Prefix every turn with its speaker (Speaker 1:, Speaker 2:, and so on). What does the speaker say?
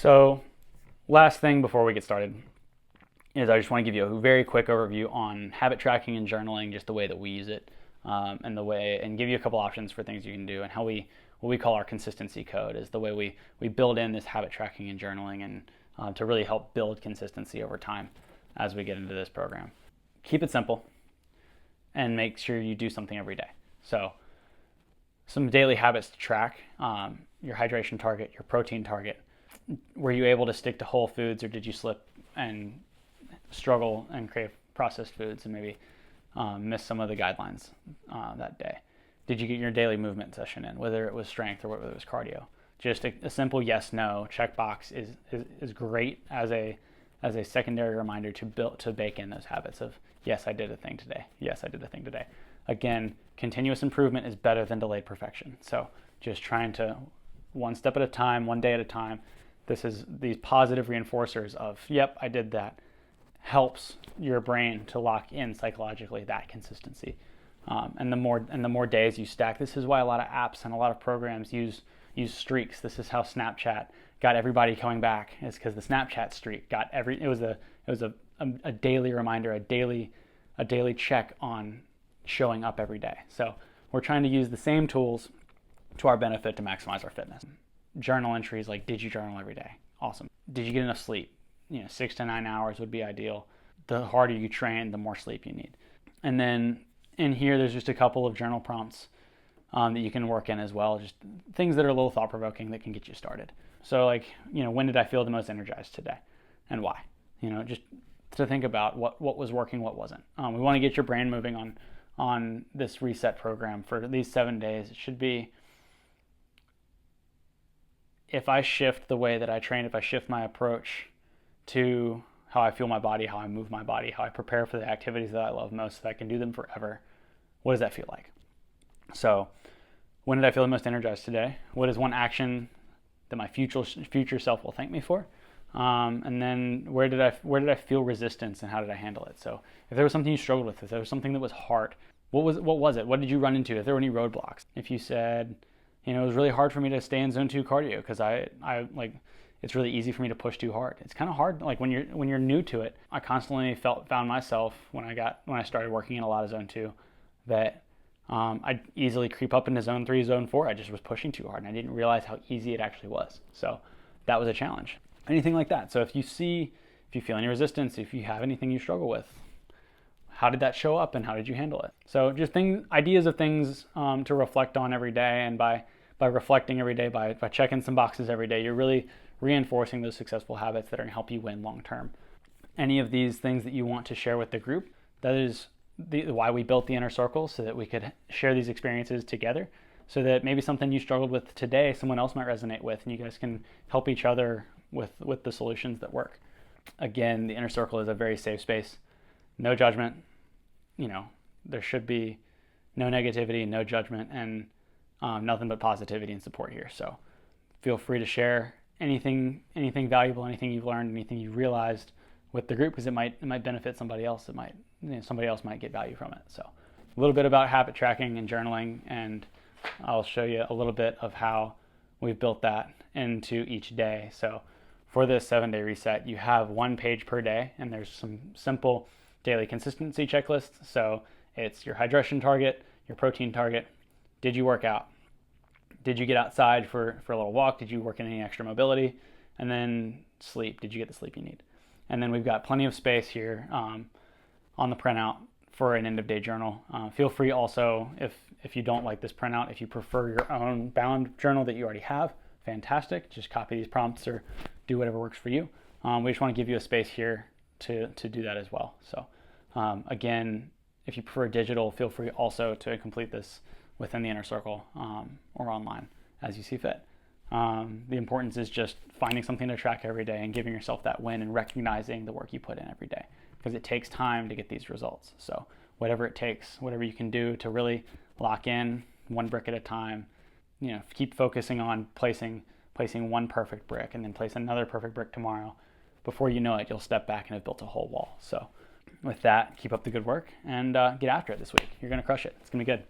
Speaker 1: So last thing before we get started is I just want to give you a very quick overview on habit tracking and journaling, just the way that we use it, and give you a couple options for things you can do, and how what we call our consistency code is the way we build in this habit tracking and journaling, and to really help build consistency over time as we get into this program. Keep it simple and make sure you do something every day. So some daily habits to track: your hydration target, your protein target. Were you able to stick to whole foods, or did you slip and struggle and crave processed foods and maybe miss some of the guidelines that day? Did you get your daily movement session in, whether it was strength or whether it was cardio? Just a simple yes, no checkbox is great as a secondary reminder to bake in those habits of, yes, I did a thing today. Yes, I did a thing today. Again, continuous improvement is better than delayed perfection. So just trying to one step at a time, one day at a time. These positive reinforcers of, yep, I did that, helps your brain to lock in psychologically that consistency. And the more days you stack, this is why a lot of apps and a lot of programs use streaks. This is how Snapchat got everybody coming back. It's because the Snapchat streak got it was a daily reminder, a daily check on showing up every day. So we're trying to use the same tools to our benefit to maximize our fitness. Journal entries like, did you journal every day? Awesome. Did you get enough sleep? 6 to 9 hours would be ideal. The harder you train, the more sleep you need. And then in here, there's just a couple of journal prompts that you can work in as well. Just things that are a little thought-provoking that can get you started. So when did I feel the most energized today and why? Just to think about what was working, what wasn't. We want to get your brain moving on this reset program for these 7 days. It should be, if I shift the way that I train, if I shift my approach to how I feel my body, how I move my body, how I prepare for the activities that I love most, so that I can do them forever, what does that feel like? So when did I feel the most energized today? What is one action that my future self will thank me for? And then where did I feel resistance, and how did I handle it? So if there was something you struggled with, if there was something that was hard, what was it? What did you run into? If there were any roadblocks? If you said, it was really hard for me to stay in zone 2 cardio because I it's really easy for me to push too hard. It's kind of hard, like when you're new to it. I constantly found myself when I started working in a lot of zone 2 that I'd easily creep up into zone 3, zone 4. I just was pushing too hard, and I didn't realize how easy it actually was. So that was a challenge. Anything like that. So if you feel any resistance, if you have anything you struggle with, how did that show up and how did you handle it? So just ideas of things to reflect on every day, and by reflecting every day, by checking some boxes every day, you're really reinforcing those successful habits that are going to help you win long term. Any of these things that you want to share with the group, that is why we built the Inner Circle, so that we could share these experiences together, so that maybe something you struggled with today, someone else might resonate with, and you guys can help each other with the solutions that work. Again, the Inner Circle is a very safe space. No judgment. There should be no negativity, no judgment, and nothing but positivity and support here. So feel free to share anything valuable, anything you've learned, anything you realized with the group, because it might benefit somebody else. Somebody else might get value from it. So a little bit about habit tracking and journaling, and I'll show you a little bit of how we've built that into each day. So for this 7-day reset, you have 1 page per day, and there's some simple daily consistency checklists. So it's your hydration target, your protein target. Did you work out? Did you get outside for a little walk? Did you work in any extra mobility? And then sleep. Did you get the sleep you need? And then we've got plenty of space here on the printout for an end of day journal. Feel free also, if you don't like this printout, if you prefer your own bound journal that you already have, fantastic. Just copy these prompts or do whatever works for you. We just want to give you a space here to do that as well. So again, if you prefer digital, feel free also to complete this within the Inner Circle or online as you see fit. The importance is just finding something to track every day and giving yourself that win, and recognizing the work you put in every day, because it takes time to get these results. So whatever it takes, whatever you can do to really lock in 1 brick at a time, keep focusing on placing 1 perfect brick, and then place another perfect brick tomorrow. Before you know it, you'll step back and have built a whole wall. So with that, keep up the good work and get after it this week. You're going to crush it. It's going to be good.